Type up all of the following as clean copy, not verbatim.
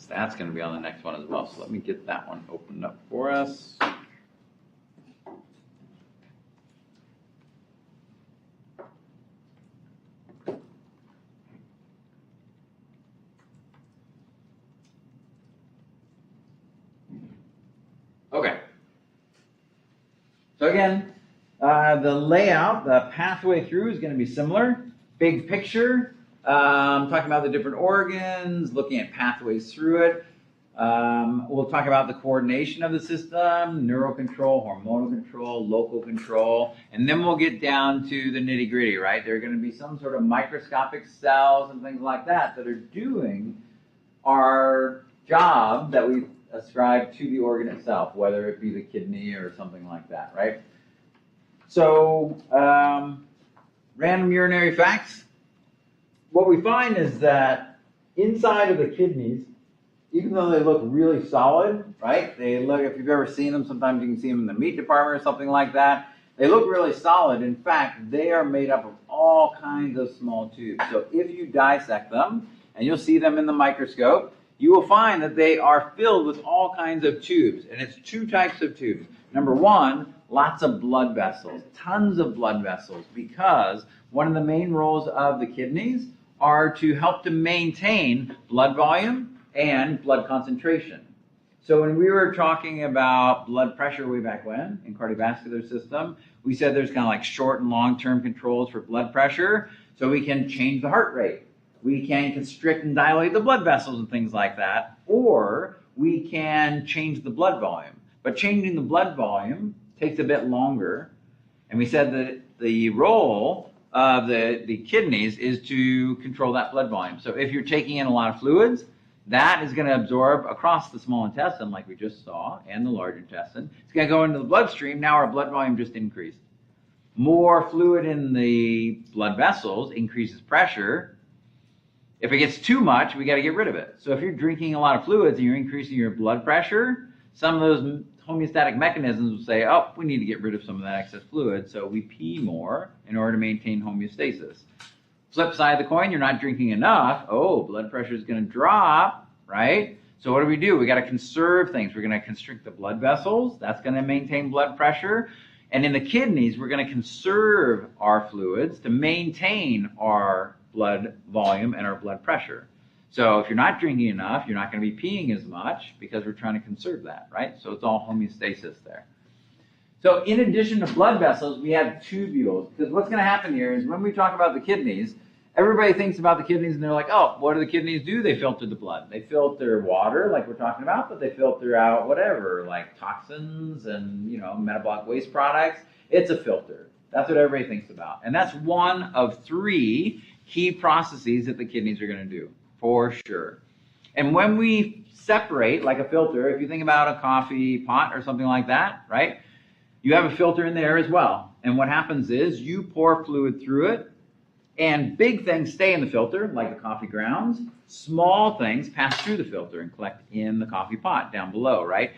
That's going to be on the next one as well. So let me get that one opened up for us. Okay. So again, the layout, the pathway through is going to be similar. Big picture, talking about the different organs, looking at pathways through it. We'll talk about the coordination of the system, neural control, hormonal control, local control, and then we'll get down to the nitty gritty, right? There are going to be some sort of microscopic cells and things like that that are doing our job that we ascribe to the organ itself, whether it be the kidney or something like that, right? So, random urinary facts. What we find is that inside of the kidneys, even though they look really solid, right? They look, if you've ever seen them, sometimes you can see them in the meat department or something like that. They look really solid. In fact, they are made up of all kinds of small tubes. So if you dissect them, and you'll see them in the microscope, you will find that they are filled with all kinds of tubes. And it's two types of tubes. Number one, lots of blood vessels, tons of blood vessels, because one of the main roles of the kidneys are to help to maintain blood volume and blood concentration. So when we were talking about blood pressure way back when in cardiovascular system, we said there's kind of like short and long-term controls for blood pressure. So we can change the heart rate. We can constrict and dilate the blood vessels and things like that. Or we can change the blood volume. But changing the blood volume takes a bit longer. And we said that the role of the kidneys is to control that blood volume. So if you're taking in a lot of fluids, that is going to absorb across the small intestine, like we just saw, and the large intestine. It's going to go into the bloodstream. Now our blood volume just increased. More fluid in the blood vessels increases pressure. If it gets too much, we got to get rid of it. So if you're drinking a lot of fluids and you're increasing your blood pressure, some of those homeostatic mechanisms will say, oh, we need to get rid of some of that excess fluid, so we pee more in order to maintain homeostasis. Flip side of the coin, you're not drinking enough. Oh, blood pressure is going to drop, right? So what do? We got to conserve things. We're going to constrict the blood vessels. That's going to maintain blood pressure. And in the kidneys, we're going to conserve our fluids to maintain our blood volume and our blood pressure. So if you're not drinking enough, you're not going to be peeing as much because we're trying to conserve that, right? So it's all homeostasis there. So in addition to blood vessels, we have tubules. Because what's going to happen here is when we talk about the kidneys, everybody thinks about the kidneys and they're like, oh, what do the kidneys do? They filter the blood. They filter water, like we're talking about, but they filter out whatever, like toxins and, metabolic waste products. It's a filter. That's what everybody thinks about. And that's one of three key processes that the kidneys are going to do, for sure. And when we separate, like a filter, if you think about a coffee pot or something like that, right? You have a filter in there as well. And what happens is you pour fluid through it, and big things stay in the filter, like the coffee grounds. Small things pass through the filter and collect in the coffee pot down below, right?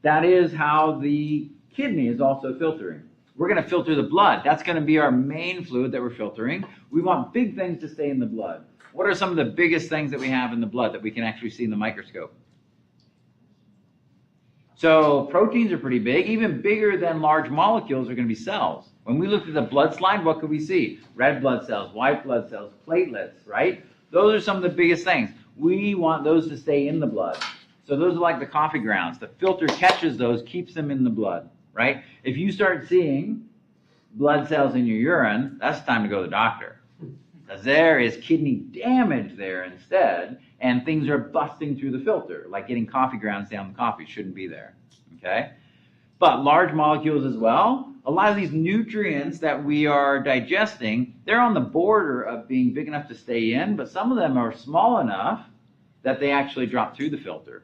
That is how the kidney is also filtering. We're going to filter the blood. That's going to be our main fluid that we're filtering. We want big things to stay in the blood. What are some of the biggest things that we have in the blood that we can actually see in the microscope? So proteins are pretty big. Even bigger than large molecules are going to be cells. When we looked at the blood slide, what could we see? Red blood cells, white blood cells, platelets, right? Those are some of the biggest things. We want those to stay in the blood. So those are like the coffee grounds. The filter catches those, keeps them in the blood, right? If you start seeing blood cells in your urine, that's time to go to the doctor. Because there is kidney damage there instead, and things are busting through the filter, like getting coffee grounds down the coffee shouldn't be there, okay? But large molecules as well, a lot of these nutrients that we are digesting, they're on the border of being big enough to stay in, but some of them are small enough that they actually drop through the filter.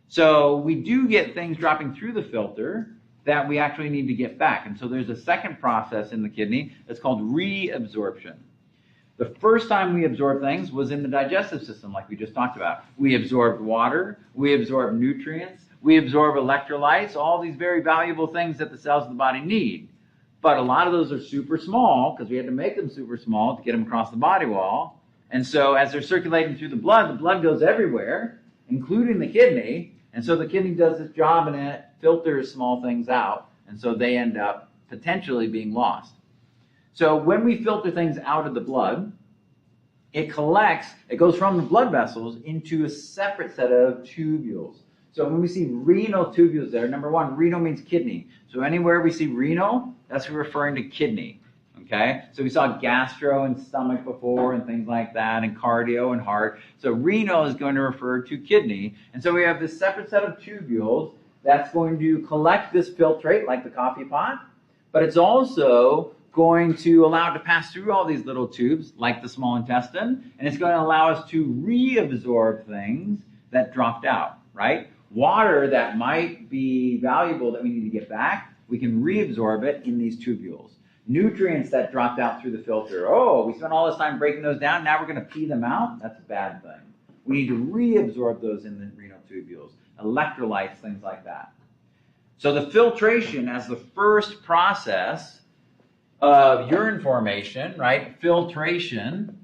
So we do get things dropping through the filter that we actually need to get back. And so there's a second process in the kidney that's called reabsorption. The first time we absorbed things was in the digestive system, like we just talked about. We absorbed water, we absorbed nutrients, we absorb electrolytes, all these very valuable things that the cells of the body need. But a lot of those are super small because we had to make them super small to get them across the body wall. And so as they're circulating through the blood goes everywhere. including the kidney. And so the kidney does its job and it filters small things out. And so they end up potentially being lost. So when we filter things out of the blood, it goes from the blood vessels into a separate set of tubules. So when we see renal tubules there, number one, renal means kidney. So anywhere we see renal, that's referring to kidney. Okay? So we saw gastro and stomach before and things like that, and cardio and heart. So renal is going to refer to kidney. And so we have this separate set of tubules that's going to collect this filtrate like the coffee pot, but it's also going to allow it to pass through all these little tubes like the small intestine, and it's going to allow us to reabsorb things that dropped out, right? Water that might be valuable that we need to get back, we can reabsorb it in these tubules. Nutrients that dropped out through the filter, oh, we spent all this time breaking those down, now we're going to pee them out? That's a bad thing. We need to reabsorb those in the renal tubules. Electrolytes, things like that. So the filtration as the first process of urine formation, right? Filtration,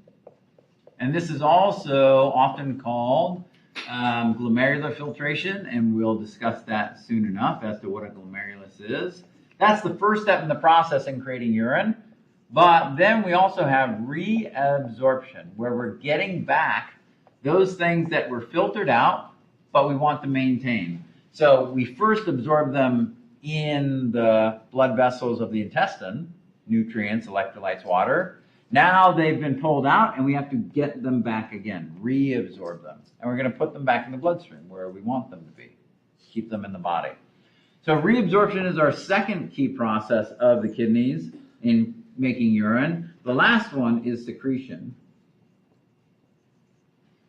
and this is also often called glomerular filtration, and we'll discuss that soon enough as to what a glomerulus is. That's the first step in the process in creating urine. But then we also have reabsorption, where we're getting back those things that were filtered out, but we want to maintain. So we first absorb them in the blood vessels of the intestine, nutrients, electrolytes, water. Now they've been pulled out and we have to get them back again, reabsorb them. And we're going to put them back in the bloodstream where we want them to be, keep them in the body. So reabsorption is our second key process of the kidneys in making urine. The last one is secretion.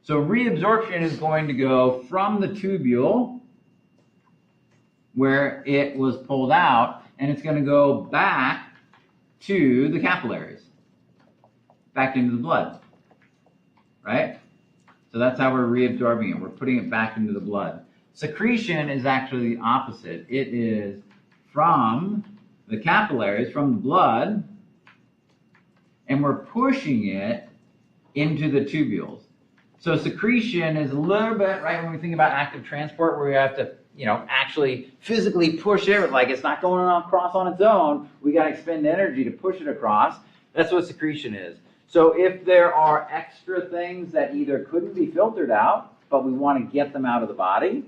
So reabsorption is going to go from the tubule where it was pulled out, and it's going to go back to the capillaries, back into the blood, right? So that's how we're reabsorbing it. We're putting it back into the blood. Secretion is actually the opposite. It is from the capillaries, from the blood, and we're pushing it into the tubules. So secretion is a little bit, right, when we think about active transport, where we have to, actually physically push it, like it's not going across on its own. We got to expend energy to push it across. That's what secretion is. So if there are extra things that either couldn't be filtered out, but we want to get them out of the body,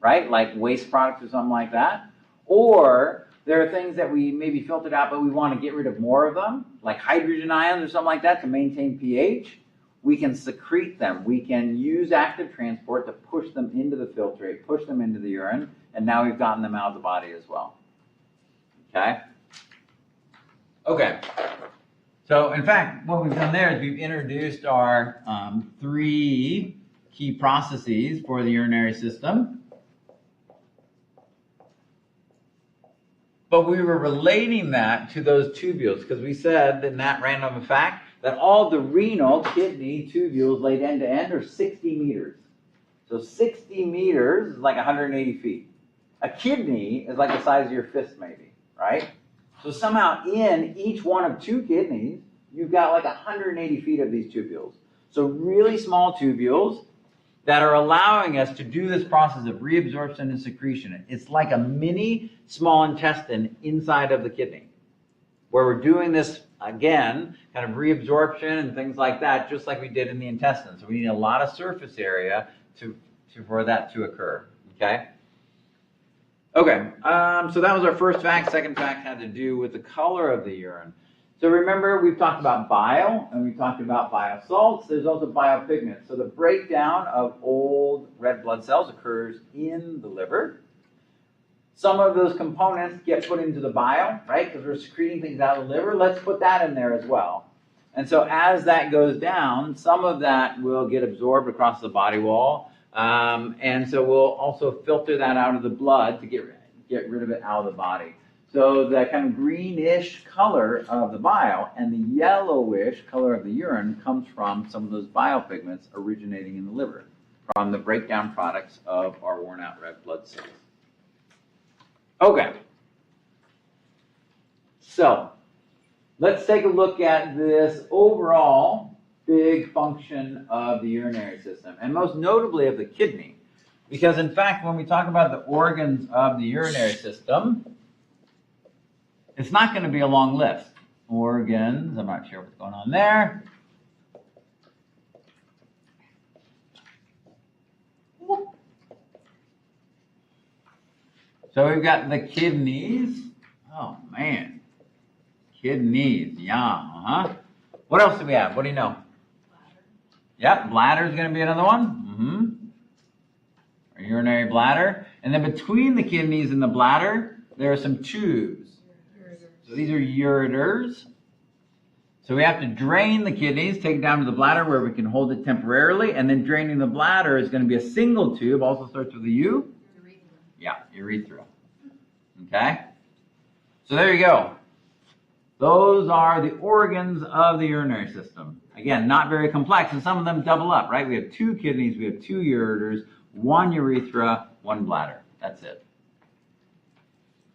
right, like waste products or something like that, or there are things that we maybe filtered out, but we want to get rid of more of them, like hydrogen ions or something like that to maintain pH, we can secrete them. We can use active transport to push them into the filtrate, push them into the urine, and now we've gotten them out of the body as well. Okay? Okay. So, in fact, what we've done there is we've introduced our three key processes for the urinary system. But we were relating that to those tubules because we said in that random fact that all the renal kidney tubules laid end to end are 60 meters. So 60 meters is like 180 feet. A kidney is like the size of your fist maybe, right? So somehow in each one of two kidneys, you've got like 180 feet of these tubules. So really small tubules that are allowing us to do this process of reabsorption and secretion. It's like a mini small intestine inside of the kidney, where we're doing this, again, kind of reabsorption and things like that, just like we did in the intestine. So we need a lot of surface area for that to occur, okay? Okay, so that was our first fact. Second fact had to do with the color of the urine. So remember, we've talked about bile, and we've talked about bile salts. There's also biopigments. So the breakdown of old red blood cells occurs in the liver. Some of those components get put into the bile, right, because we're secreting things out of the liver. Let's put that in there as well. And so as that goes down, some of that will get absorbed across the body wall. And so we'll also filter that out of the blood to get rid of it out of the body. So the kind of greenish color of the bile and the yellowish color of the urine comes from some of those biopigments originating in the liver, from the breakdown products of our worn out red blood cells. Okay. So let's take a look at this overall big function of the urinary system, and most notably of the kidney. Because in fact, when we talk about the organs of the urinary system, it's not going to be a long list. Organs, I'm not sure what's going on there. So we've got the kidneys. Oh man, kidneys, yeah. What else do we have? What do you know? Bladder. Yep, bladder is going to be another one. Our urinary bladder. And then between the kidneys and the bladder, there are some tubes. So these are ureters. So we have to drain the kidneys, take it down to the bladder where we can hold it temporarily, and then draining the bladder is going to be a single tube, also starts with a U. Urethra. Yeah, urethra. Okay? So there you go. Those are the organs of the urinary system. Again, not very complex, and some of them double up, right? We have 2 kidneys, we have 2 ureters, 1 urethra, 1 bladder. That's it.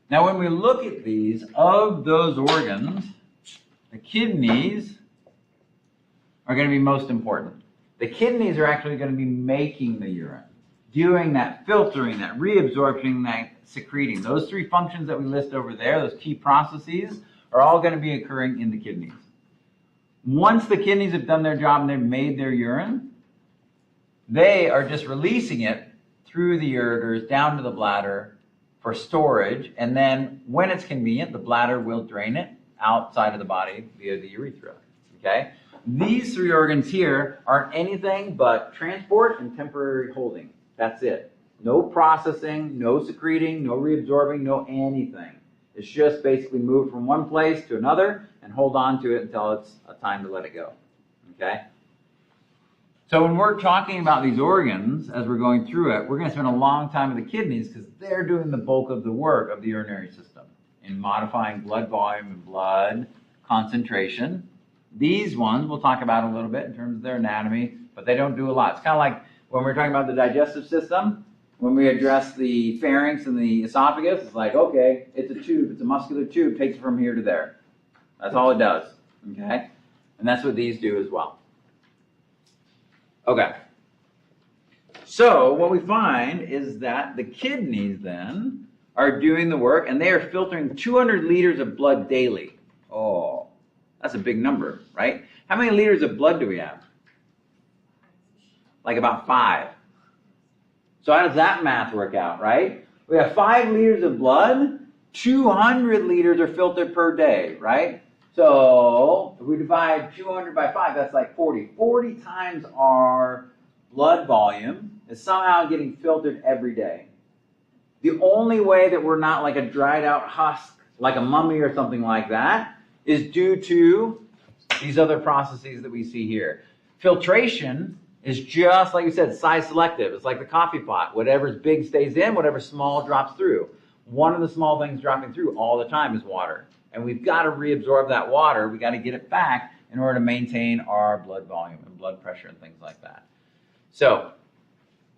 Now, when we look at these, of those organs, the kidneys are going to be most important. The kidneys are actually going to be making the urine, doing that filtering, that reabsorption, that secreting. Those 3 functions that we list over there, those key processes, are all going to be occurring in the kidneys. Once the kidneys have done their job and they've made their urine, they are just releasing it through the ureters down to the bladder for storage, and then when it's convenient, the bladder will drain it outside of the body via the urethra. Okay? These 3 organs here aren't anything but transport and temporary holding. That's it. No processing, no secreting, no reabsorbing, no anything. It's just basically move from one place to another and hold on to it until it's a time to let it go. Okay? So when we're talking about these organs, as we're going through it, we're going to spend a long time with the kidneys because they're doing the bulk of the work of the urinary system in modifying blood volume and blood concentration. These ones we'll talk about a little bit in terms of their anatomy, but they don't do a lot. It's kind of like when we're talking about the digestive system, when we address the pharynx and the esophagus, it's like, okay, it's a tube, it's a muscular tube, takes it from here to there. That's all it does, okay? And that's what these do as well. Okay. So what we find is that the kidneys then are doing the work, and they are filtering 200 liters of blood daily. Oh, that's a big number, right? How many liters of blood do we have? Like about 5. So how does that math work out, right? We have 5 liters of blood, 200 liters are filtered per day, right? So if we divide 200 by 5, that's like 40. 40 times our blood volume is somehow getting filtered every day. The only way that we're not like a dried out husk, like a mummy or something like that, is due to these other processes that we see here. Filtration is just, like you said, size selective. It's like the coffee pot. Whatever's big stays in, whatever small drops through. One of the small things dropping through all the time is water. And we've got to reabsorb that water. We've got to get it back in order to maintain our blood volume and blood pressure and things like that. So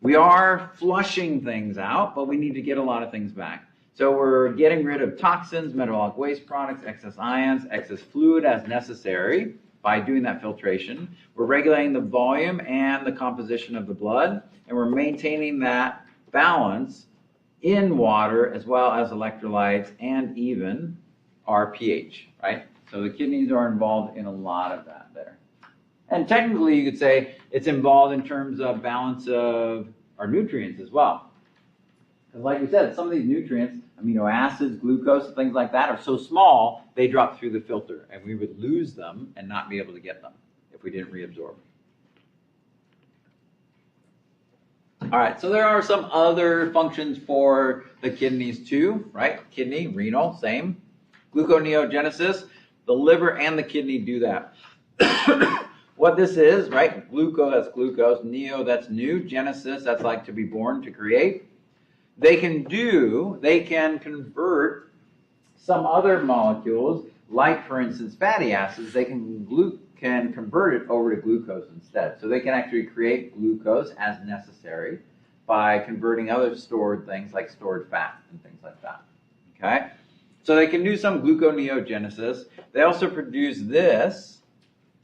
we are flushing things out, but we need to get a lot of things back. So we're getting rid of toxins, metabolic waste products, excess ions, excess fluid as necessary by doing that filtration. We're regulating the volume and the composition of the blood, and we're maintaining that balance in water as well as electrolytes and even our pH, right? So the kidneys are involved in a lot of that there. And technically you could say it's involved in terms of balance of our nutrients as well. Because like we said, some of these nutrients, amino acids, glucose, things like that are so small, they drop through the filter and we would lose them and not be able to get them if we didn't reabsorb. All right, so there are some other functions for the kidneys too, right? Kidney, renal, same. Gluconeogenesis, the liver and the kidney do that. What this is, right? Gluco, that's glucose. Neo, that's new. Genesis, that's like to be born, to create. They can convert some other molecules, like for instance fatty acids. They can convert it over to glucose instead. So they can actually create glucose as necessary by converting other stored things like stored fat and things like that. Okay? So they can do some gluconeogenesis. They also produce this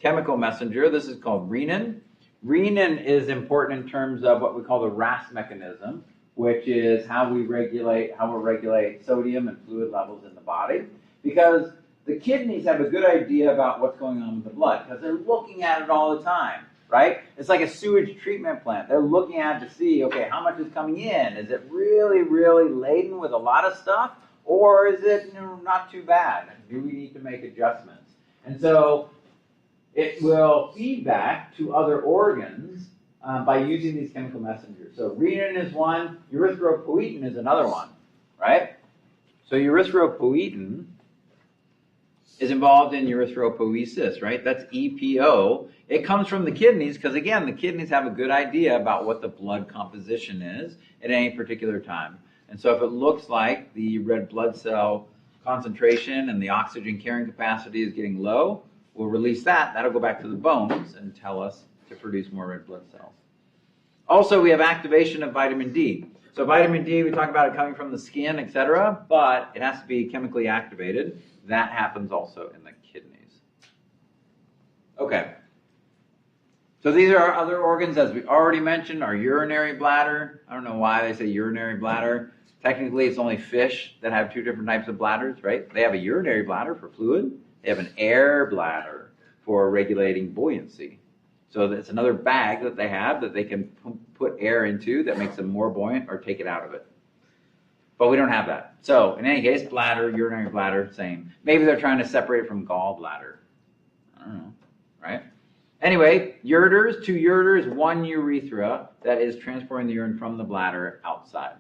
chemical messenger. This is called renin. Renin is important in terms of what we call the RAS mechanism, which is how we regulate sodium and fluid levels in the body. Because the kidneys have a good idea about what's going on with the blood because they're looking at it all the time, right? It's like a sewage treatment plant. They're looking at it to see, okay, how much is coming in? Is it really, really laden with a lot of stuff? Or is it not too bad? Do we need to make adjustments? And so it will feed back to other organs by using these chemical messengers. So renin is one, erythropoietin is another one, right? So erythropoietin is involved in erythropoiesis, right? That's EPO. It comes from the kidneys because, again, the kidneys have a good idea about what the blood composition is at any particular time. And so if it looks like the red blood cell concentration and the oxygen carrying capacity is getting low, we'll release that. That'll go back to the bones and tell us to produce more red blood cells. Also, we have activation of vitamin D. So vitamin D, we talk about it coming from the skin, etc., but it has to be chemically activated. That happens also in the kidneys. Okay. So these are our other organs, as we already mentioned, our urinary bladder. I don't know why they say urinary bladder. Technically, it's only fish that have two different types of bladders, right? They have a urinary bladder for fluid. They have an air bladder for regulating buoyancy. So that's another bag that they have that they can put air into that makes them more buoyant or take it out of it. But we don't have that. So in any case, bladder, urinary bladder, same. Maybe they're trying to separate it from gallbladder. I don't know, right? Anyway, ureters, two ureters, one urethra that is transporting the urine from the bladder outside.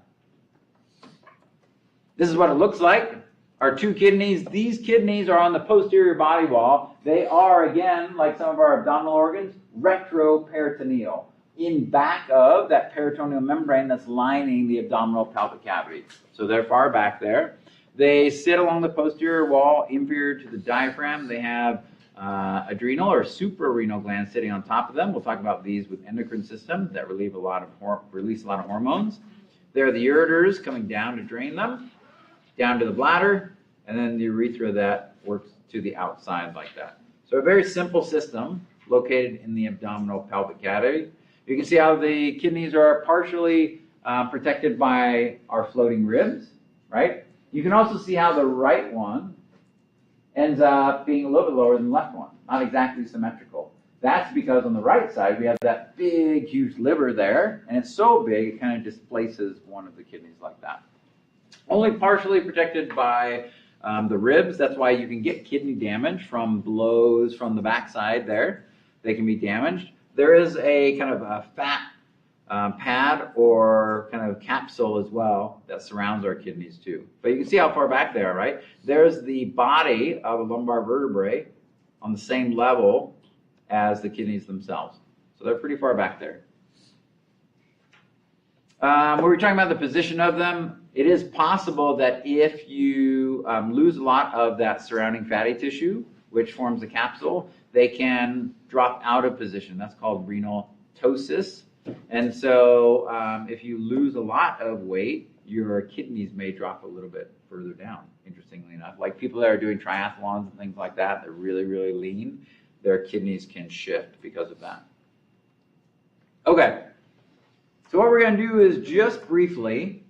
This is what it looks like. Our two kidneys. These kidneys are on the posterior body wall. They are, again, like some of our abdominal organs, retroperitoneal, in back of that peritoneal membrane that's lining the abdominal pelvic cavity. So they're far back there. They sit along the posterior wall, inferior to the diaphragm. They have adrenal or suprarenal glands sitting on top of them. We'll talk about these with endocrine system that release a lot of hormones. There are the ureters coming down to drain them, down to the bladder, and then the urethra that works to the outside like that. So a very simple system located in the abdominal pelvic cavity. You can see how the kidneys are partially protected by our floating ribs, right? You can also see how the right one ends up being a little bit lower than the left one, not exactly symmetrical. That's because on the right side, we have that big, huge liver there, and it's so big, it kind of displaces one of the kidneys like that. Only partially protected by the ribs. That's why you can get kidney damage from blows from the backside there. They can be damaged. There is a kind of a fat pad or kind of capsule as well that surrounds our kidneys too. But you can see how far back they are, right? There's the body of a lumbar vertebrae on the same level as the kidneys themselves. So they're pretty far back there. When we're talking about the position of them, it is possible that if you lose a lot of that surrounding fatty tissue, which forms the capsule, they can drop out of position. That's called renal ptosis. And so if you lose a lot of weight, your kidneys may drop a little bit further down, interestingly enough. Like people that are doing triathlons and things like that, they're really, really lean, their kidneys can shift because of that. Okay, so what we're going to do is just briefly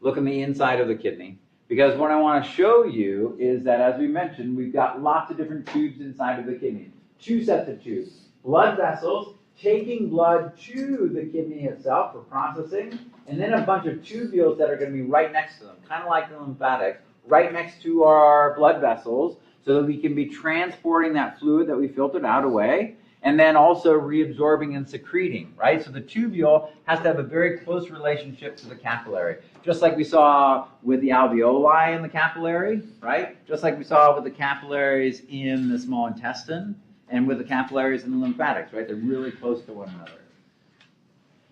look in the inside of the kidney. Because what I want to show you is that, as we mentioned, we've got lots of different tubes inside of the kidney. Two sets of tubes. Blood vessels taking blood to the kidney itself for processing, and then a bunch of tubules that are going to be right next to them, kind of like the lymphatics, right next to our blood vessels, so that we can be transporting that fluid that we filtered out away, and then also reabsorbing and secreting, right? So the tubule has to have a very close relationship to the capillary, just like we saw with the alveoli in the capillary, right? Just like we saw with the capillaries in the small intestine and with the capillaries in the lymphatics, right? They're really close to one another.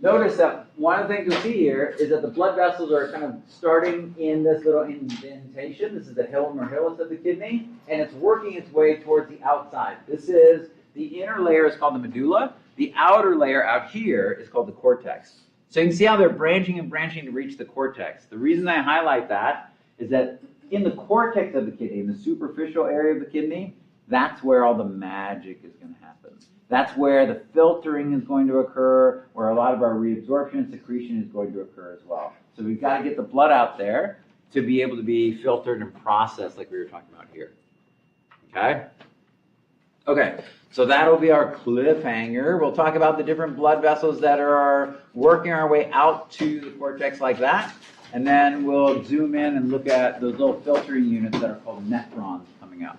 Notice that one of the things you'll see here is that the blood vessels are kind of starting in this little indentation. This is the hilum or hilus of the kidney, and it's working its way towards the outside. The inner layer is called the medulla. The outer layer out here is called the cortex. So you can see how they're branching and branching to reach the cortex. The reason I highlight that is that in the cortex of the kidney, in the superficial area of the kidney, That's where all the magic is going to happen. That's where the filtering is going to occur, where a lot of our reabsorption and secretion is going to occur as well. So we've got to get the blood out there to be able to be filtered and processed like we were talking about here. Okay? Okay, so that'll be our cliffhanger. We'll talk about the different blood vessels that are working our way out to the cortex like that. And then we'll zoom in and look at those little filtering units that are called nephrons coming out.